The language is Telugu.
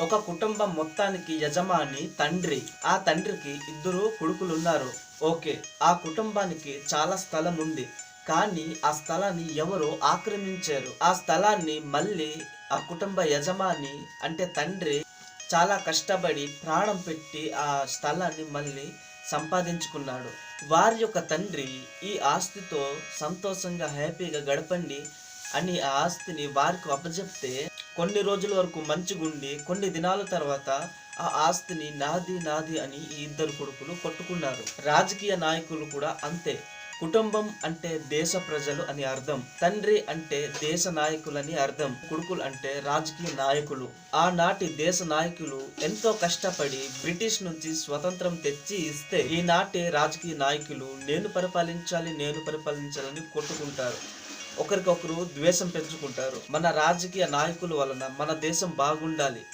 ఒక కుటుంబం మొత్తానికి యజమాని తండ్రి. ఆ తండ్రికి ఇద్దరు కొడుకులున్నారు. ఓకే. ఆ కుటుంబానికి చాలా స్థలం ఉంది. కానీ ఆ స్థలాన్ని ఎవరో ఆక్రమించారు. ఆ స్థలాన్ని మళ్ళీ ఆ కుటుంబ యజమాని అంటే తండ్రి చాలా కష్టపడి ప్రాణం పెట్టి ఆ స్థలాన్ని మళ్ళీ సంపాదించుకున్నాడు. వారి యొక్క తండ్రి ఈ ఆస్తితో సంతోషంగా హ్యాపీగా గడపండి అని ఆ ఆస్తిని వారికి అప్పజెప్తే కొన్ని రోజుల వరకు మంచిగుండి కొన్ని దినాల తర్వాత ఆ ఆస్తిని నాది నాది అని ఈ ఇద్దరు కొడుకులు కొట్టుకున్నారు. రాజకీయ నాయకులు కూడా అంతే. కుటుంబం అంటే దేశ ప్రజలు అని అర్థం. తండ్రి అంటే దేశ నాయకులని అర్థం. కొడుకులు అంటే రాజకీయ నాయకులు. ఆనాటి దేశ నాయకులు ఎంతో కష్టపడి బ్రిటిష్ నుంచి స్వతంత్రం తెచ్చి ఇస్తే ఈనాటి రాజకీయ నాయకులు నేను పరిపాలించాలని కొట్టుకుంటారు. ఒకరికొకరు ద్వేషం పెంచుకుంటారు. మన రాజకీయ నాయకుల వలన మన దేశం బాగుండాలి.